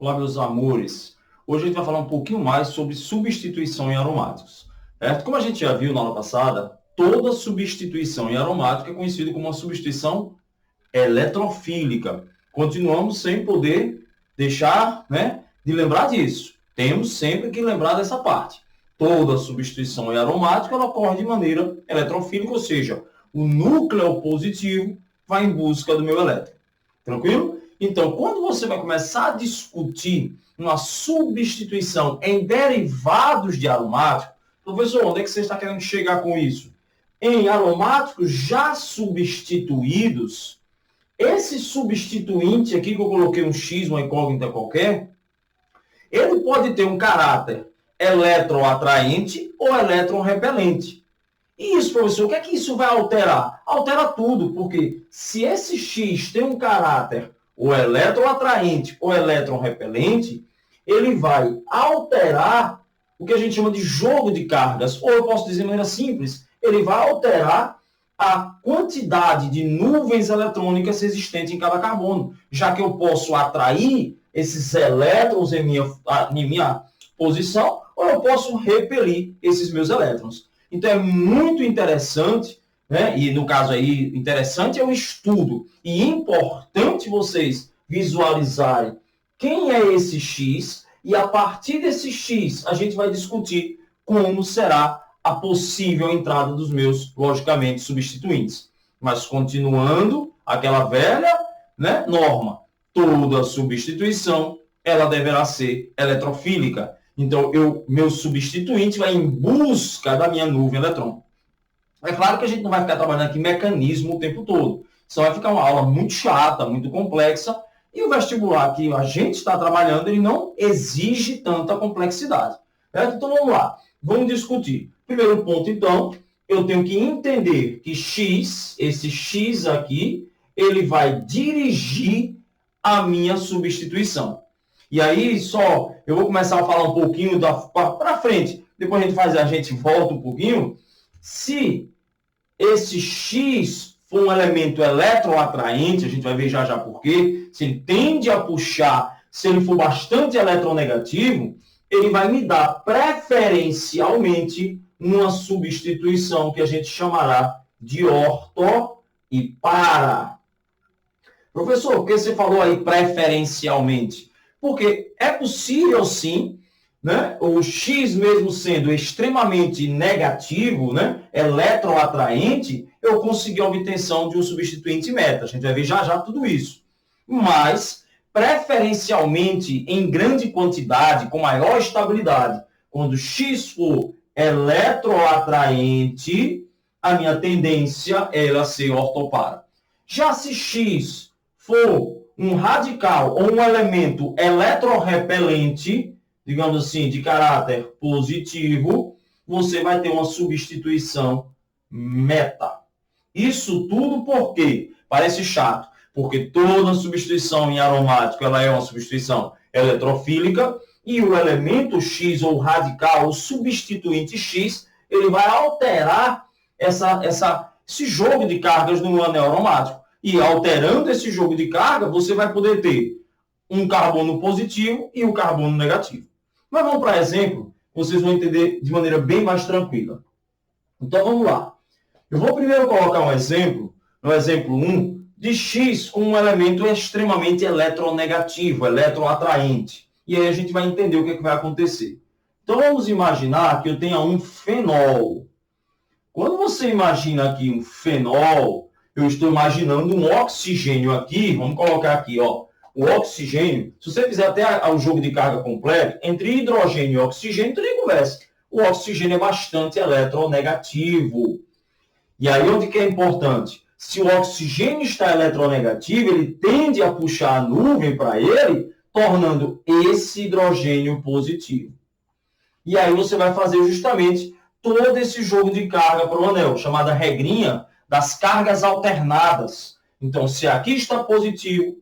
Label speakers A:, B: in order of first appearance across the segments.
A: Olá, meus amores. Hoje a gente vai falar um pouquinho mais sobre substituição em aromáticos. Certo? Como a gente já viu na aula passada, toda substituição em aromático é conhecida como uma substituição eletrofílica. Continuamos sem poder deixar, de lembrar disso. Temos sempre que lembrar dessa parte. Toda substituição em aromático ela ocorre de maneira eletrofílica, ou seja, o núcleo positivo vai em busca do meu elétron. Tranquilo? Então, quando você vai começar a discutir uma substituição em derivados de aromático, professor, onde é que você está querendo chegar com isso? Em aromáticos já substituídos, esse substituinte aqui, que eu coloquei um X, uma incógnita qualquer, ele pode ter um caráter eletroatraente ou eletronrepelente. E isso, professor, o que é que isso vai alterar? Altera tudo, porque se esse X tem um caráter ou eletroatraente ou eletronrepelente, ele vai alterar o que a gente chama de jogo de cargas. Ou eu posso dizer de maneira simples, ele vai alterar a quantidade de nuvens eletrônicas existentes em cada carbono, já que eu posso atrair esses elétrons em minha posição, ou eu posso repelir esses meus elétrons. Então, é muito interessante, e no caso aí, interessante é o estudo, e importante vocês visualizarem quem é esse X, e a partir desse X, a gente vai discutir como será a possível entrada dos meus, logicamente, substituintes. Mas continuando aquela velha norma, toda substituição, ela deverá ser eletrofílica. Então, meu substituinte vai em busca da minha nuvem eletrônica. É claro que a gente não vai ficar trabalhando aqui mecanismo o tempo todo. Só vai ficar uma aula muito chata, muito complexa, e o vestibular que a gente está trabalhando, ele não exige tanta complexidade. Certo? Então, vamos lá. Vamos discutir. Primeiro ponto, então, eu tenho que entender que X, esse X aqui, ele vai dirigir a minha substituição. E aí, eu vou começar a falar um pouquinho para frente. Depois a gente volta um pouquinho. Se esse X for um elemento eletroatraente, a gente vai ver já por quê. Se ele tende a puxar, se ele for bastante eletronegativo, ele vai me dar preferencialmente uma substituição que a gente chamará de orto e para. Professor, por que você falou aí preferencialmente? Porque é possível, sim, o X mesmo sendo extremamente negativo, eletroatraente, eu conseguir a obtenção de um substituinte meta. A gente vai ver já tudo isso. Mas, preferencialmente, em grande quantidade, com maior estabilidade, quando X for eletroatraente, a minha tendência é ela ser ortopara. Já se X for um radical ou um elemento eletrorrepelente, digamos assim, de caráter positivo, você vai ter uma substituição meta. Isso tudo por quê? Parece chato, porque toda substituição em aromático ela é uma substituição eletrofílica e o elemento X ou radical, o substituinte X, ele vai alterar esse jogo de cargas no anel aromático. E alterando esse jogo de carga, você vai poder ter um carbono positivo e um carbono negativo. Mas vamos para exemplo, vocês vão entender de maneira bem mais tranquila. Então vamos lá. Eu vou primeiro colocar um exemplo, no exemplo 1, de X com um elemento extremamente eletronegativo, eletroatraente. E aí a gente vai entender o que, vai acontecer. Então vamos imaginar que eu tenha um fenol. Quando você imagina aqui um fenol, eu estou imaginando um oxigênio aqui, vamos colocar aqui, ó, o oxigênio, se você fizer até o jogo de carga completo, entre hidrogênio e oxigênio, tu nem conversa. O oxigênio é bastante eletronegativo. E aí onde que é importante? Se o oxigênio está eletronegativo, ele tende a puxar a nuvem para ele, tornando esse hidrogênio positivo. E aí você vai fazer justamente todo esse jogo de carga para o anel, chamada regrinha das cargas alternadas. Então, se aqui está positivo,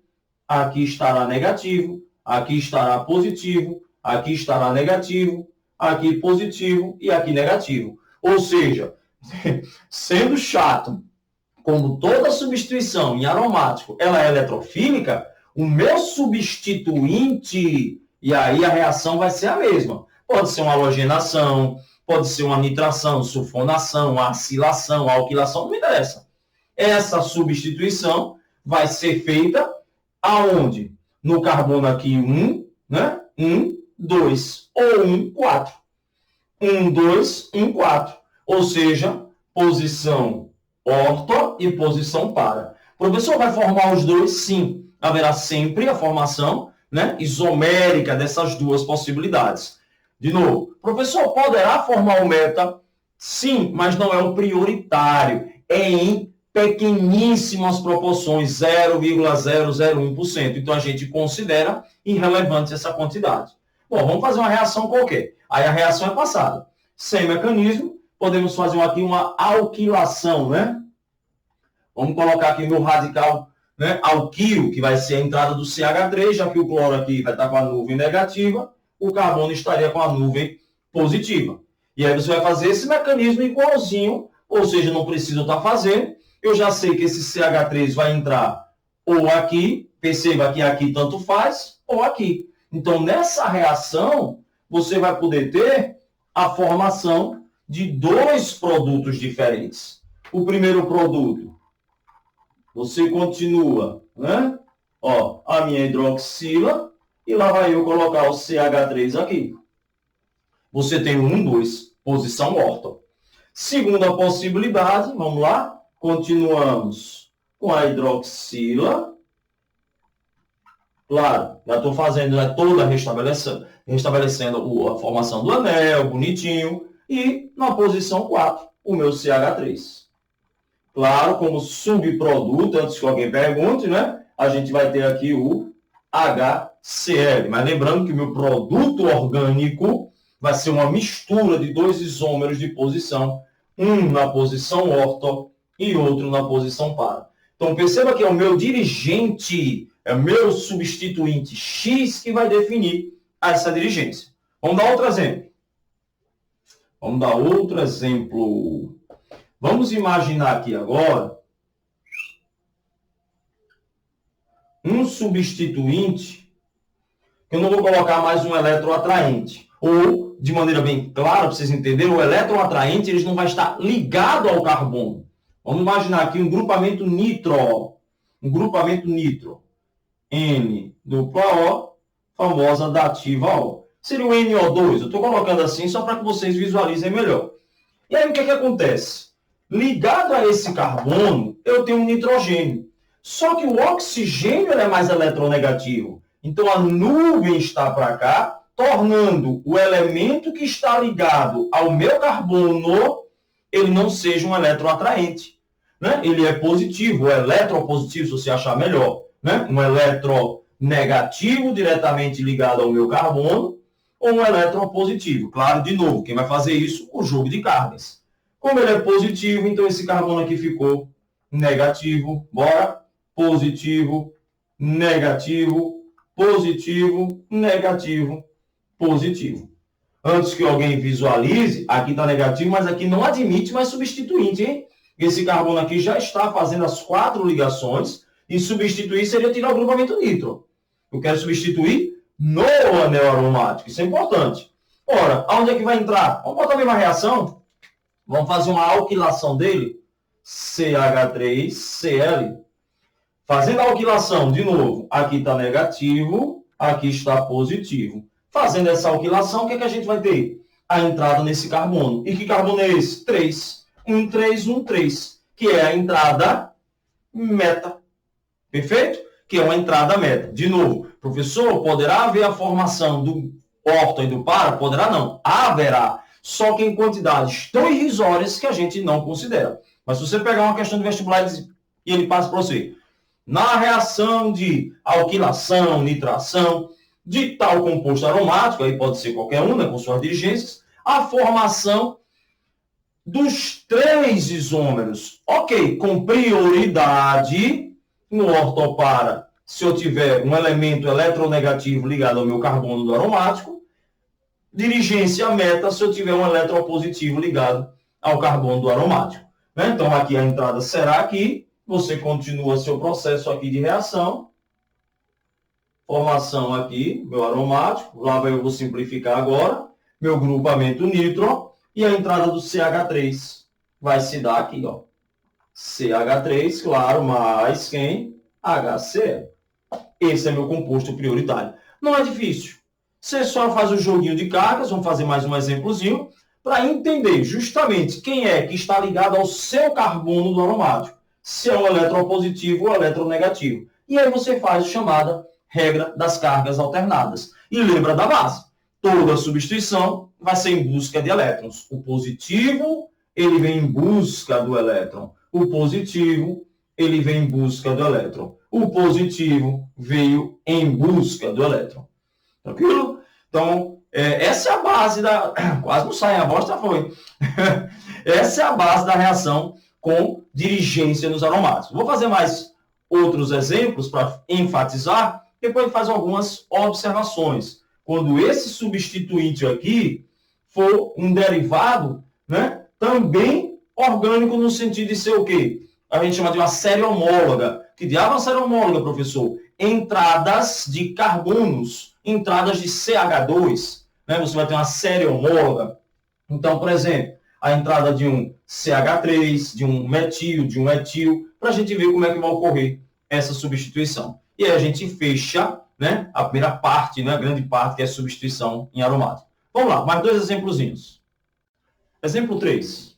A: aqui estará negativo, aqui estará positivo, aqui estará negativo, aqui positivo e aqui negativo. Ou seja, sendo chato, como toda substituição em aromático ela é eletrofílica, o meu substituinte, e aí a reação vai ser a mesma. Pode ser uma halogenação, pode ser uma nitração, sulfonação, acilação, alquilação, não me interessa. Essa substituição vai ser feita aonde? No carbono aqui 1, né? 1, 2, ou 1, 4. 1, 2, 1, 4. Ou seja, posição orto e posição para. O professor vai formar os dois? Sim. Haverá sempre a formação, né, isomérica dessas duas possibilidades. De novo, professor, poderá formar o meta? Sim, mas não é o prioritário. É em pequeníssimas proporções, 0,001%. Então, a gente considera irrelevante essa quantidade. Bom, vamos fazer uma reação qualquer. Aí a reação é passada. Sem mecanismo, podemos fazer aqui uma alquilação, né? Vamos colocar aqui no radical, né, alquilo, que vai ser a entrada do CH3, já que o cloro aqui vai estar com a nuvem negativa, o carbono estaria com a nuvem positiva. E aí você vai fazer esse mecanismo igualzinho, ou seja, não precisa estar fazendo. Eu já sei que esse CH3 vai entrar ou aqui, perceba que aqui tanto faz, ou aqui. Então, nessa reação, você vai poder ter a formação de dois produtos diferentes. O primeiro produto, você continua, né? Ó, a minha hidroxila, e lá vai eu colocar o CH3 aqui. Você tem 1, 2, posição orto. Segunda possibilidade, vamos lá, continuamos com a hidroxila. Claro, já estou fazendo, né, toda restabelecendo a formação do anel, bonitinho. E na posição 4, o meu CH3. Claro, como subproduto, antes que alguém pergunte, né? A gente vai ter aqui o HCl. Mas lembrando que o meu produto orgânico vai ser uma mistura de dois isômeros de posição, um na posição orto e outro na posição para. Então, perceba que é o meu dirigente, é o meu substituinte X que vai definir essa dirigência. Vamos dar outro exemplo. Vamos imaginar aqui agora um substituinte, que eu não vou colocar mais um eletroatraente. Ou, de maneira bem clara, para vocês entenderem, o eletroatraente ele não vai estar ligado ao carbono. Vamos imaginar aqui um grupamento nitro. Um grupamento nitro. N dupla O, famosa dativa O. Seria o NO2. Eu estou colocando assim só para que vocês visualizem melhor. E aí o que acontece? Ligado a esse carbono, eu tenho um nitrogênio. Só que o oxigênio é mais eletronegativo. Então, a nuvem está para cá, tornando o elemento que está ligado ao meu carbono, ele não seja um eletroatraente. Né? Ele é positivo, eletropositivo, se você achar melhor. Né? Um eletronegativo diretamente ligado ao meu carbono, ou um eletropositivo. Claro, de novo, quem vai fazer isso? O jogo de cargas. Como ele é positivo, então esse carbono aqui ficou negativo. Bora? Positivo, negativo, positivo, negativo, positivo. Antes que alguém visualize, aqui está negativo, mas aqui não admite mais substituinte, hein? Esse carbono aqui já está fazendo as 4 ligações, e substituir seria tirar o grupamento nitro. Eu quero substituir no anel aromático. Isso é importante. Ora, aonde é que vai entrar? Vamos botar a mesma reação? Vamos fazer uma alquilação dele. CH3Cl. Fazendo a alquilação, de novo, aqui está negativo, aqui está positivo. Fazendo essa alquilação, o que é que a gente vai ter? A entrada nesse carbono. E que carbono é esse? 3. 1, 3, 1, 3. Que é a entrada meta. Perfeito? Que é uma entrada meta. De novo, professor, poderá haver a formação do orto e do para? Poderá não. Haverá. Só que em quantidades tão irrisórias que a gente não considera. Mas se você pegar uma questão de vestibular e ele passa para você, na reação de alquilação, nitração, de tal composto aromático, aí pode ser qualquer um, né, com suas dirigências, a formação dos 3 isômeros. Ok, com prioridade no ortopara, se eu tiver um elemento eletronegativo ligado ao meu carbono do aromático, dirigência meta se eu tiver um eletropositivo ligado ao carbono do aromático. Né? Então, aqui a entrada será aqui, você continua seu processo aqui de reação. Formação aqui, meu aromático, lá eu vou simplificar agora, meu grupamento nitro, e a entrada do CH3 vai se dar aqui, ó. CH3, claro, mais quem? HCl. Esse é meu composto prioritário. Não é difícil. Você só faz o joguinho de cargas, vamos fazer mais um exemplozinho, para entender justamente quem é que está ligado ao seu carbono do aromático, se é o eletropositivo ou eletronegativo. E aí você faz a chamada regra das cargas alternadas. E lembra da base. Toda substituição vai ser em busca de elétrons. O positivo, ele vem em busca do elétron. O positivo, ele vem em busca do elétron. O positivo veio em busca do elétron. Tranquilo? Então, essa é a base da... Quase não sai a bosta, foi. Essa é a base da reação com dirigência nos aromáticos. Vou fazer mais outros exemplos para enfatizar, depois faz algumas observações. Quando esse substituinte aqui for um derivado, né, também orgânico no sentido de ser o quê? A gente chama de uma série homóloga. Que diabo é uma série homóloga, professor? Entradas de carbonos, entradas de CH2, né? Você vai ter uma série homóloga. Então, por exemplo, a entrada de um CH3, de um metil, de um etil, para a gente ver como é que vai ocorrer essa substituição. E aí a gente fecha, né, a primeira parte, né, a grande parte, que é a substituição em aromático. Vamos lá, mais dois exemplozinhos. Exemplo 3.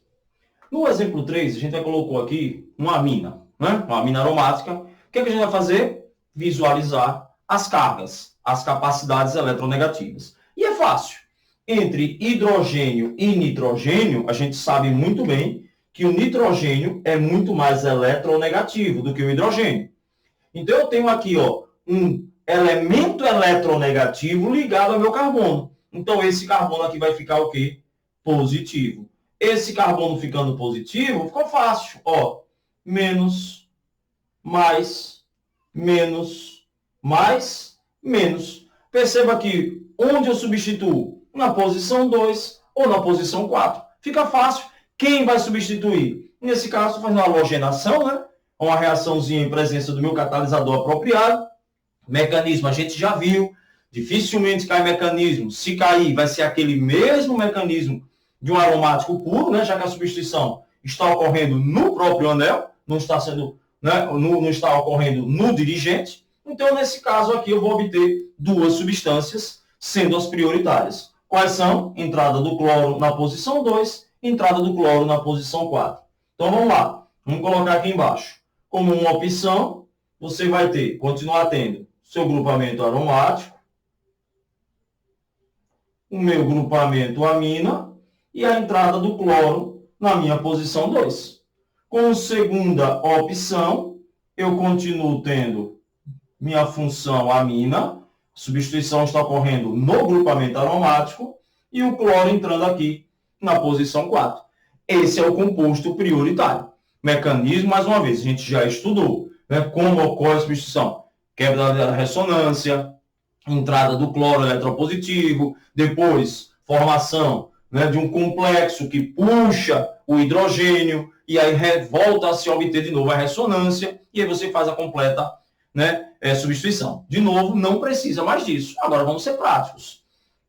A: No exemplo 3, a gente colocou aqui uma amina, né, uma amina aromática. O que a gente vai fazer? Visualizar as cargas, as capacidades eletronegativas. E é fácil. Entre hidrogênio e nitrogênio, a gente sabe muito bem que o nitrogênio é muito mais eletronegativo do que o hidrogênio. Então, eu tenho aqui, ó, um elemento eletronegativo ligado ao meu carbono. Então, esse carbono aqui vai ficar o quê? Positivo. Esse carbono ficando positivo, ficou fácil. Ó, menos, mais, menos, mais, menos. Perceba que onde eu substituo? Na posição 2 ou na posição 4. Fica fácil. Quem vai substituir? Nesse caso, fazendo uma halogenação, né? Uma reaçãozinha em presença do meu catalisador apropriado. Mecanismo a gente já viu. Dificilmente cai mecanismo. Se cair, vai ser aquele mesmo mecanismo de um aromático puro, né? Já que a substituição está ocorrendo no próprio anel, não está sendo, né? não está ocorrendo no dirigente. Então, nesse caso aqui, eu vou obter duas substâncias, sendo as prioritárias. Quais são? Entrada do cloro na posição 2, entrada do cloro na posição 4. Então, vamos lá. Vamos colocar aqui embaixo. Como uma opção, você vai ter, continuar tendo seu grupamento aromático, o meu grupamento amina e a entrada do cloro na minha posição 2. Com segunda opção, eu continuo tendo minha função amina, substituição está ocorrendo no grupamento aromático e o cloro entrando aqui na posição 4. Esse é o composto prioritário. Mecanismo, mais uma vez, a gente já estudou, né, como ocorre a substituição. Quebra da ressonância, entrada do cloro eletropositivo, depois formação, né, de um complexo que puxa o hidrogênio e aí volta a se obter de novo a ressonância e aí você faz a completa, né, substituição. De novo, não precisa mais disso. Agora vamos ser práticos.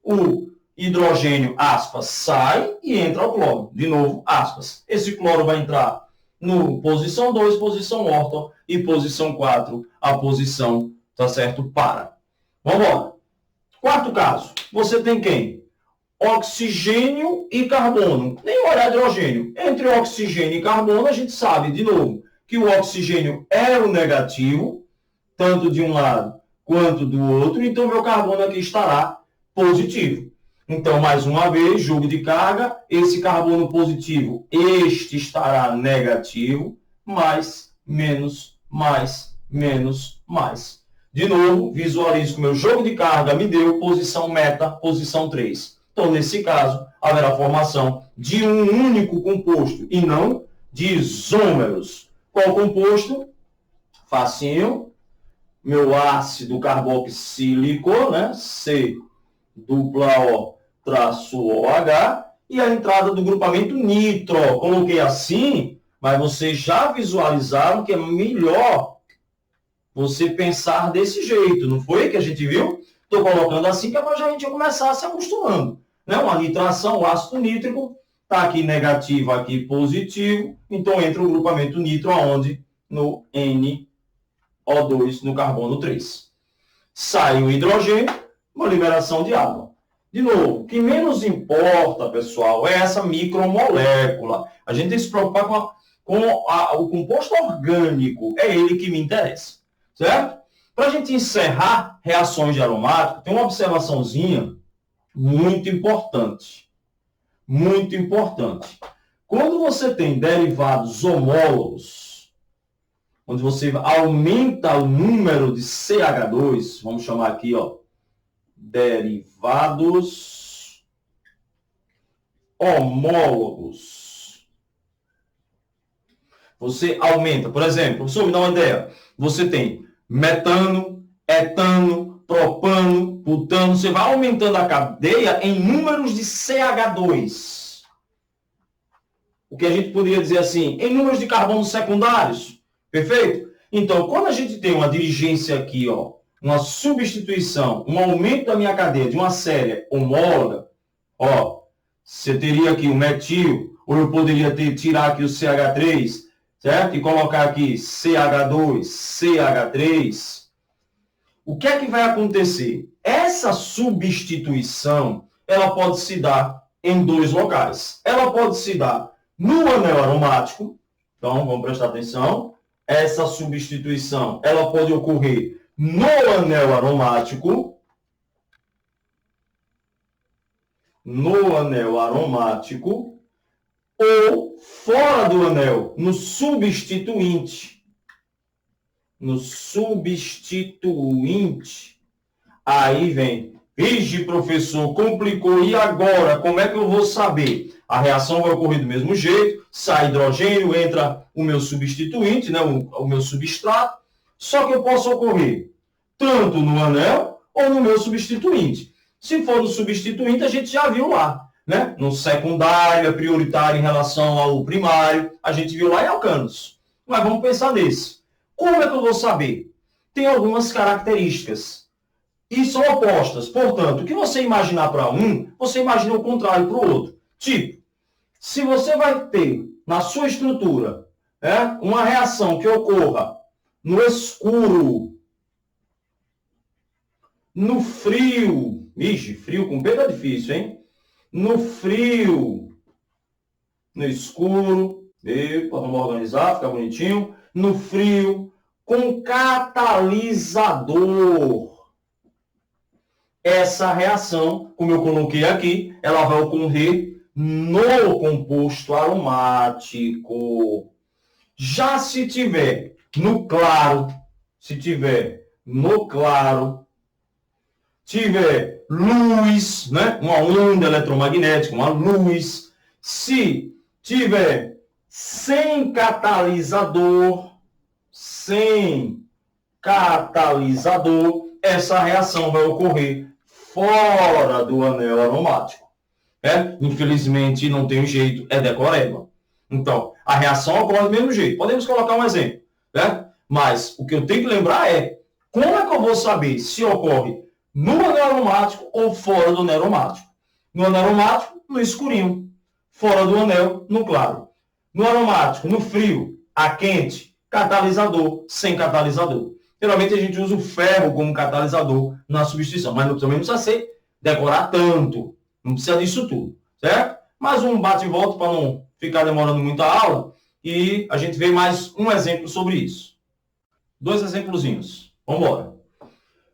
A: O hidrogênio, aspas, sai e entra o cloro. De novo, aspas. Esse cloro vai entrar no posição 2, posição orto, e posição 4, a posição, tá certo, para. Vamos embora. Quarto caso, você tem quem? Oxigênio e carbono. Nem olhar hidrogênio. Entre oxigênio e carbono, a gente sabe, de novo, que o oxigênio é o negativo, tanto de um lado quanto do outro, então meu carbono aqui estará positivo. Então, mais uma vez, jogo de carga, esse carbono positivo, este estará negativo, mais, menos, mais, menos, mais. De novo, visualizo que o meu jogo de carga me deu posição meta, posição 3. Então, nesse caso, haverá formação de um único composto e não de isômeros. Qual composto? Facinho. Meu ácido carboxílico, né? C dupla O traço OH, e a entrada do grupamento nitro. Coloquei assim, mas vocês já visualizaram que é melhor você pensar desse jeito, não foi que a gente viu? Estou colocando assim que a gente vai começar se acostumando. Né? Uma nitração, o ácido nítrico, está aqui negativo, aqui positivo, então entra o grupamento nitro aonde? No NO2, no carbono 3. Sai o hidrogênio, uma liberação de água. De novo, o que menos importa, pessoal, é essa micromolécula. A gente tem que se preocupar com o composto orgânico, é ele que me interessa, certo? Para a gente encerrar reações de aromática, tem uma observaçãozinha muito importante. Muito importante. Quando você tem derivados homólogos, onde você aumenta o número de CH2, vamos chamar aqui, ó, derivados homólogos. Você aumenta, por exemplo, só me dá uma ideia, você tem metano, etano, propano, butano, você vai aumentando a cadeia em números de CH2. O que a gente poderia dizer assim, em números de carbonos secundários, perfeito? Então, quando a gente tem uma dirigência aqui, ó, uma substituição, um aumento da minha cadeia de uma série homóloga, ó, você teria aqui o metil, ou eu poderia tirar aqui o CH3, certo? E colocar aqui CH2, CH3. O que é que vai acontecer? Essa substituição, ela pode se dar em dois locais. Ela pode se dar no anel aromático. Então, vamos prestar atenção. Essa substituição, ela pode ocorrer no anel aromático. No anel aromático. Ou fora do anel, no substituinte. No substituinte. Aí vem, vixe, professor, complicou, e agora? Como é que eu vou saber? A reação vai ocorrer do mesmo jeito, sai hidrogênio, entra o meu substituinte, né, o meu substrato, só que eu posso ocorrer tanto no anel ou no meu substituinte. Se for no substituinte, a gente já viu lá, né? No secundário, é prioritário em relação ao primário, a gente viu lá em alcanos. Mas vamos pensar nesse. Como é que eu vou saber? Tem algumas características. E são opostas. Portanto, o que você imaginar para um, você imagina o contrário para o outro. Tipo, se você vai ter na sua estrutura uma reação que ocorra no escuro, no frio, ixi, frio com P tá difícil, hein? No frio, no escuro, vamos organizar, ficar bonitinho. No frio, com catalisador. Essa reação, como eu coloquei aqui, ela vai ocorrer no composto aromático. Já se tiver no claro, tiver luz, né? Uma onda eletromagnética, uma luz. Se tiver sem catalisador, essa reação vai ocorrer fora do anel aromático. Infelizmente, não tem jeito, é decoreba. Então, a reação ocorre do mesmo jeito. Podemos colocar um exemplo, mas o que eu tenho que lembrar é como é que eu vou saber se ocorre no anel aromático ou fora do anel aromático. No anel aromático, no escurinho. Fora do anel, no claro. No aromático, no frio, a quente, catalisador, sem catalisador. Geralmente a gente usa o ferro como catalisador na substituição, mas também não precisa ser decorar tanto, não precisa disso tudo, certo? Mais um bate e volta para não ficar demorando muito a aula e a gente vê mais um exemplo sobre isso. 2 exemplozinhos. Vamos embora.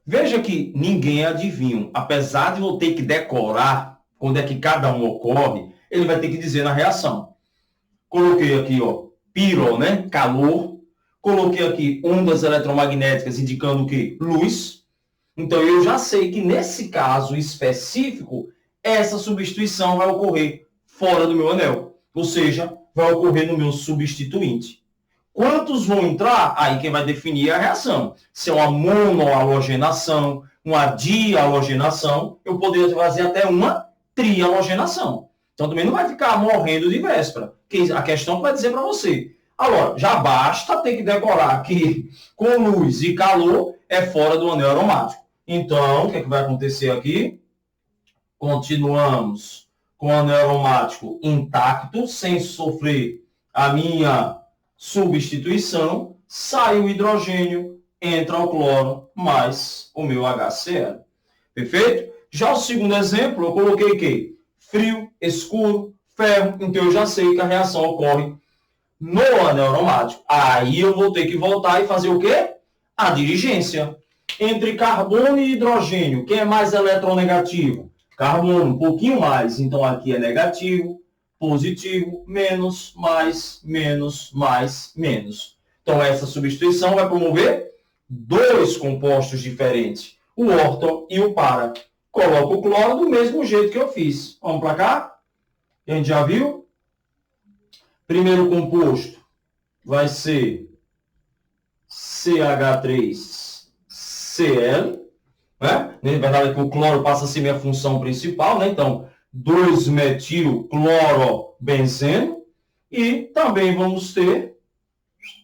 A: Veja que ninguém é adivinho. Apesar de eu ter que decorar quando é que cada um ocorre, ele vai ter que dizer na reação. Coloquei aqui, ó, piro, né? Calor. Coloquei aqui ondas eletromagnéticas indicando o quê? Luz. Então, eu já sei que nesse caso específico, essa substituição vai ocorrer fora do meu anel. Ou seja, vai ocorrer no meu substituinte. Quantos vão entrar? Aí quem vai definir é a reação. Se é uma monohalogenação, uma dihalogenação, eu poderia fazer até uma trihalogenação. Então, também não vai ficar morrendo de véspera. A questão que vai dizer para você, Agora, já basta ter que decorar que com luz e calor é fora do anel aromático. Então, o que é que vai acontecer aqui? Continuamos com o anel aromático intacto, sem sofrer a minha substituição. Sai o hidrogênio, entra o cloro, mais o meu HCl. Perfeito? Já o segundo exemplo, eu coloquei o quê? Frio, escuro, ferro. Então, eu já sei que a reação ocorre no anel aromático. Aí eu vou ter que voltar e fazer o quê? A dirigência. Entre carbono e hidrogênio, quem é mais eletronegativo? Carbono, um pouquinho mais. Então, aqui é negativo, positivo, menos, mais, menos, mais, menos. Então, essa substituição vai promover dois compostos diferentes, o orto e o para. Coloco o cloro do mesmo jeito que eu fiz. Vamos para cá? A gente já viu? Primeiro composto vai ser CH3Cl, né? Na verdade, aqui o cloro passa a ser minha função principal, né? Então, 2-metilclorobenzeno. E também vamos ter,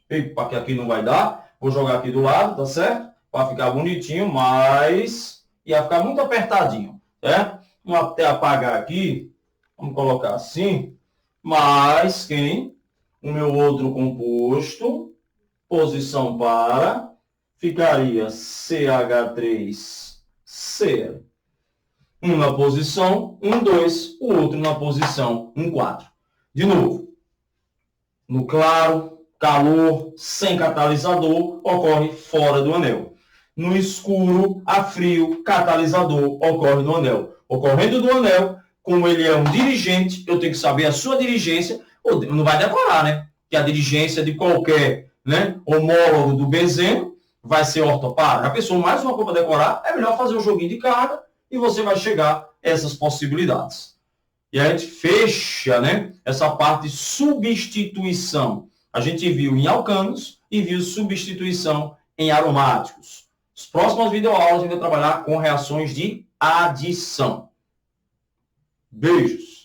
A: epa, que aqui não vai dar, vou jogar aqui do lado, tá certo? Para ficar bonitinho, mas ia ficar muito apertadinho, certo? Vamos até apagar aqui, vamos colocar assim, mas quem? O meu outro composto, posição para, ficaria CH3Cl. Um na posição 1, 2, o outro na posição 1, 4. De novo, no claro, calor, sem catalisador, ocorre fora do anel. No escuro, a frio, catalisador, ocorre no anel. Ocorrendo no anel, como ele é um dirigente, eu tenho que saber a sua dirigência, não vai decorar, né? Que a dirigência de qualquer, né, homólogo do benzeno vai ser ortopara. A pessoa mais uma coisa para decorar, é melhor fazer um joguinho de carga e você vai chegar a essas possibilidades. E a gente fecha, né, essa parte de substituição. A gente viu em alcanos e viu substituição em aromáticos. As próximas videoaulas a gente vai trabalhar com reações de adição. Beijos!